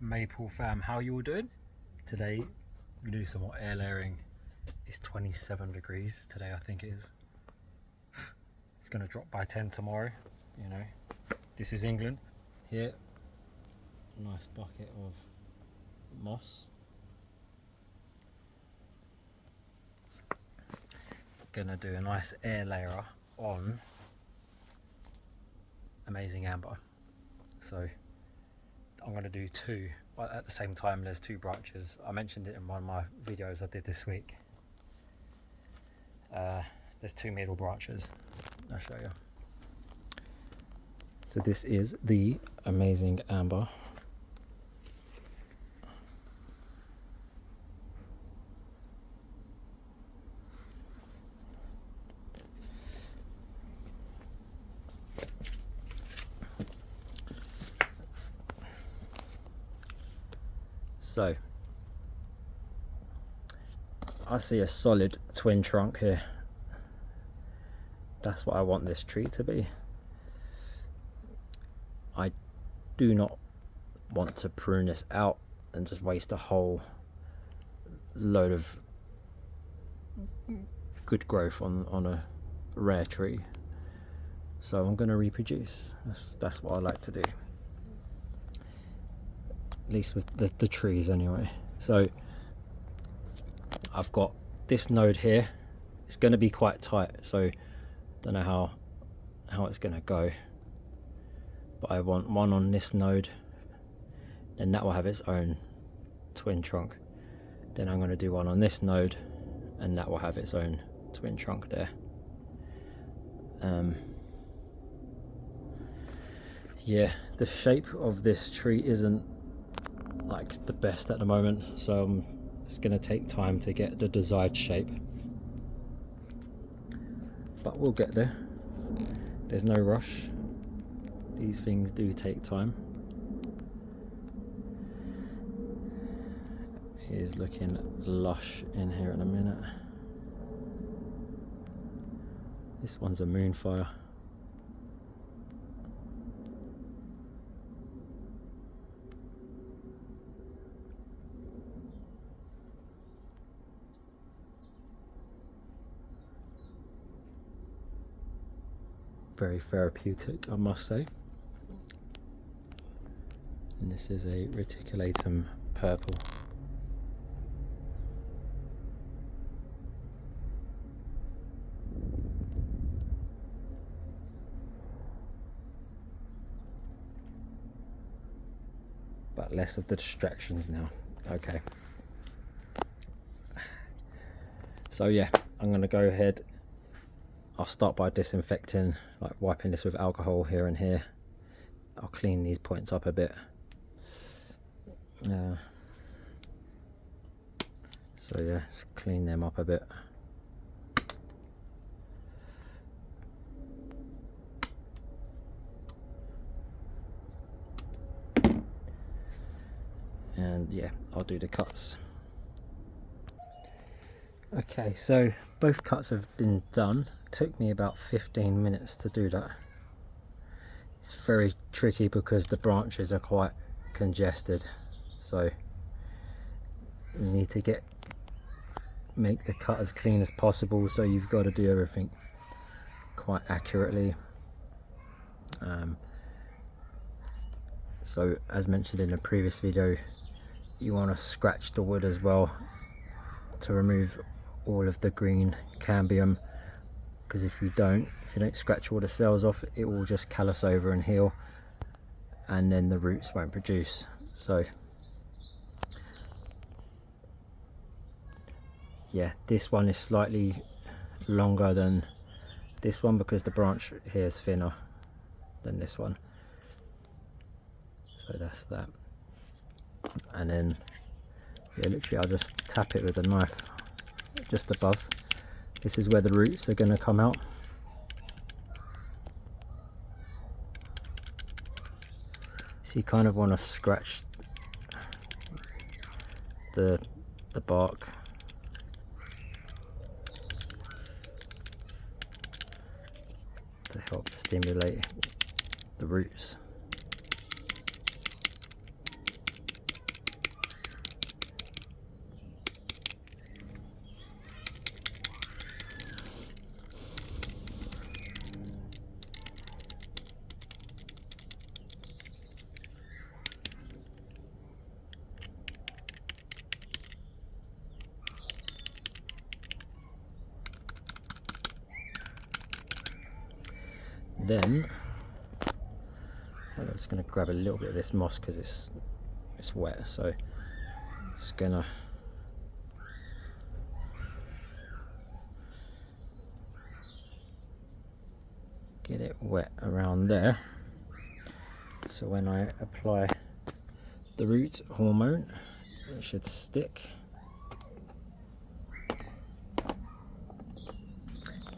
Maple fam, how you all doing? Today we're gonna do some more air layering. It's 27 degrees today, I think it is. It's gonna drop by 10 tomorrow, you know. This is England. Here, nice bucket of moss. Gonna do a nice air layer on amazing amber. So I'm going to do two at the same time. There's two branches. I mentioned it in one of my videos I did this week. There's two middle branches. I'll show you. So this is the amazing amber. So I see a solid twin trunk here. That's what I want this tree to be. I do not want to prune this out and just waste a whole load of good growth on a rare tree. So I'm going to reproduce. That's what I like to do. At least with the trees anyway. So I've got this node here. It's going to be quite tight, so don't know how it's going to go, but I want one on this node, and that will have its own twin trunk. Then I'm going to do one on this node, and that will have its own twin trunk there. Yeah, the shape of this tree isn't like the best at the moment, so it's going to take time to get the desired shape, but we'll get there. There's no rush. These things do take time. It is looking lush in here in a minute. This one's a moonfire. Very therapeutic, I must say. And this is a reticulatum purple. But less of the distractions now. Okay. So yeah, I'm going to go ahead. I'll start by disinfecting, like wiping this with alcohol here and here. I'll clean these points up a bit. So yeah, just clean them up a bit. And yeah, I'll do the cuts. Okay, so both cuts have been done. Took me about 15 minutes to do that. It's very tricky because the branches are quite congested, so you need to make the cut as clean as possible, so you've got to do everything quite accurately. So as mentioned in the previous video, you want to scratch the wood as well to remove all of the green cambium, because if you don't scratch all the cells off, it will just callus over and heal, and then the roots won't produce. So yeah, this one is slightly longer than this one because the branch here is thinner than this one. So that's that. And then yeah, literally I'll just tap it with a knife just above. This is where the roots are going to come out. So you kind of want to scratch the bark. To help stimulate the roots. Then I'm just going to grab a little bit of this moss because it's wet, so just gonna get it wet around there, so when I apply the root hormone it should stick.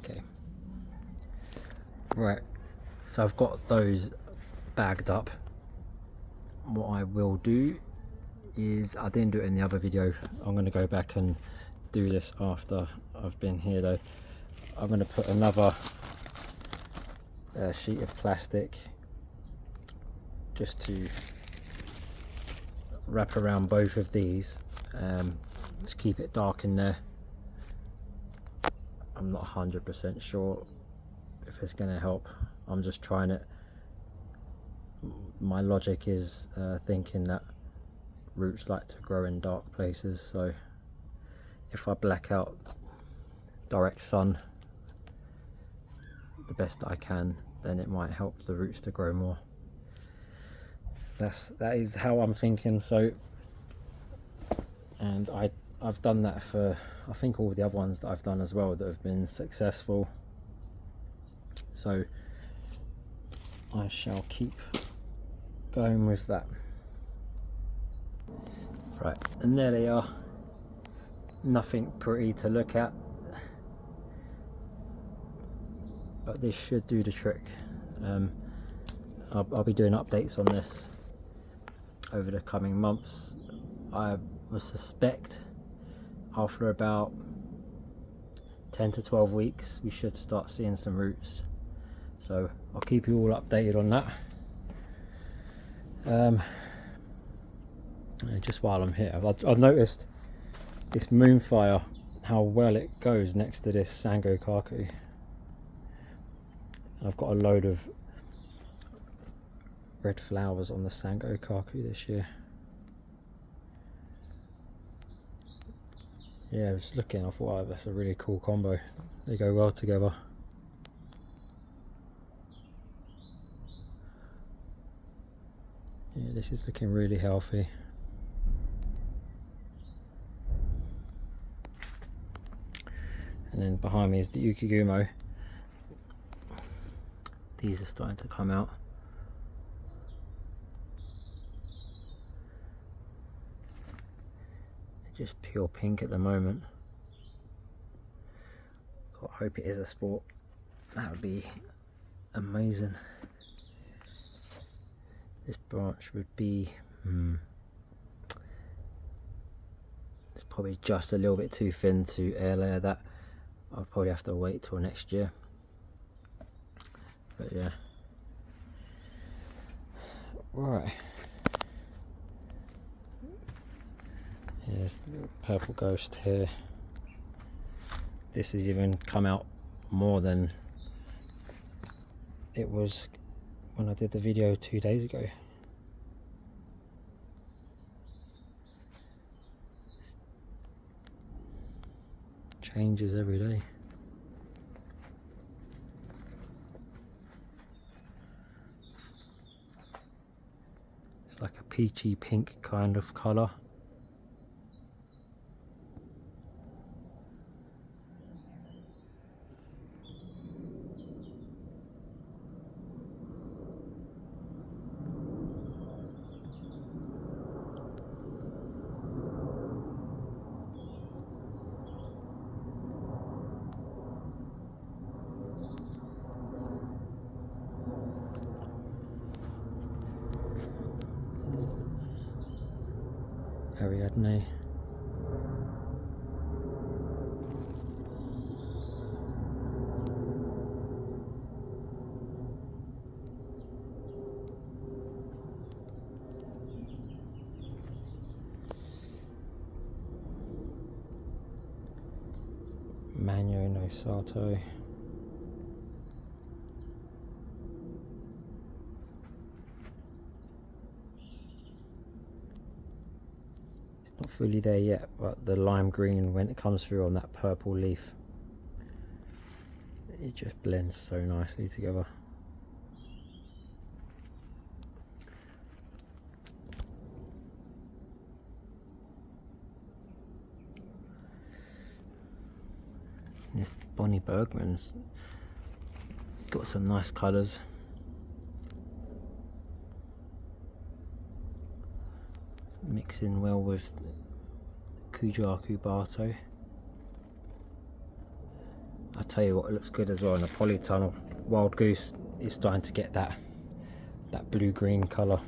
Okay, right, so I've got those bagged up. What I will do is, I didn't do it in the other video, I'm going to go back and do this after I've been here though. I'm going to put another sheet of plastic just to wrap around both of these to keep it dark in there. I'm not 100% sure if it's going to help, I'm just trying it. My logic is thinking that roots like to grow in dark places, so if I black out direct sun the best I can, then it might help the roots to grow more. That is how I'm thinking. So, and I've done that for I think all the other ones that I've done as well that have been successful, so I shall keep going with that. Right, and there they are. Nothing pretty to look at, but this should do the trick. I'll be doing updates on this over the coming months. I would suspect after about 10 to 12 weeks we should start seeing some roots, so I'll keep you all updated on that. And just while I'm here, I've noticed this moonfire, how well it goes next to this Sango Kaku. I've got a load of red flowers on the Sango Kaku this year. Yeah, I was looking, I thought, wow, that's a really cool combo. They go well together. Yeah, this is looking really healthy. And then behind me is the Ukigumo. These are starting to come out. They're just pure pink at the moment. I hope it is a sport. That would be amazing. This branch would be it's probably just a little bit too thin to air layer that. I'll probably have to wait till next year, but yeah. Right, here's the purple ghost here. This has even come out more than it was when I did the video 2 days ago. Changes every day. It's like a peachy pink kind of colour. Ariadne. Manyo no Sato. Not fully there yet, but the lime green, when it comes through on that purple leaf, it just blends so nicely together. This Bonnie Bergman's got some nice colours. It's mixing well with Kujaku Bato. I tell you what, it looks good as well in the polytunnel. Wild Goose is starting to get that blue-green colour.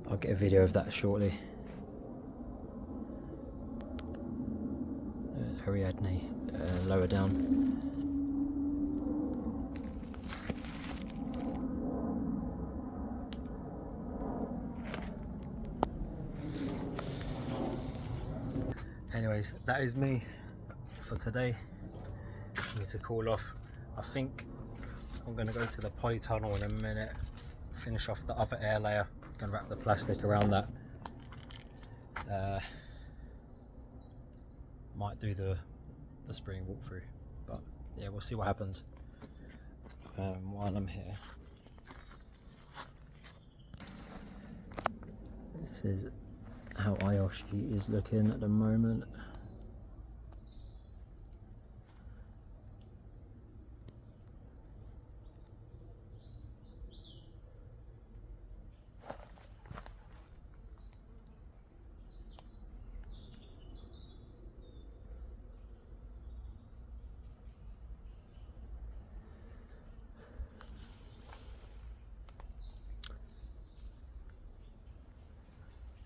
I'll get a video of that shortly. Ariadne, lower down. Anyways, that is me for today. I need to call off. I think I'm going to go to the polytunnel in a minute, finish off the other air layer and wrap the plastic around that. Might do the spring walkthrough, but yeah, we'll see what happens. While I'm here, this is how Ayoshi is looking at the moment.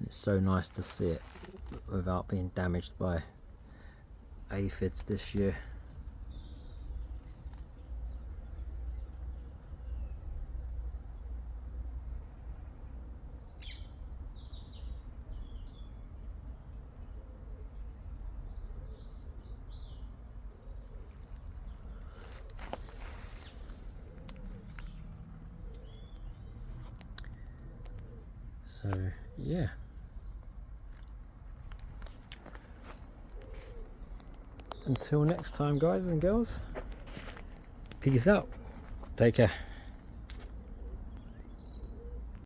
It's so nice to see it without being damaged by aphids this year. So yeah. Until next time, guys and girls, peace out. Take care.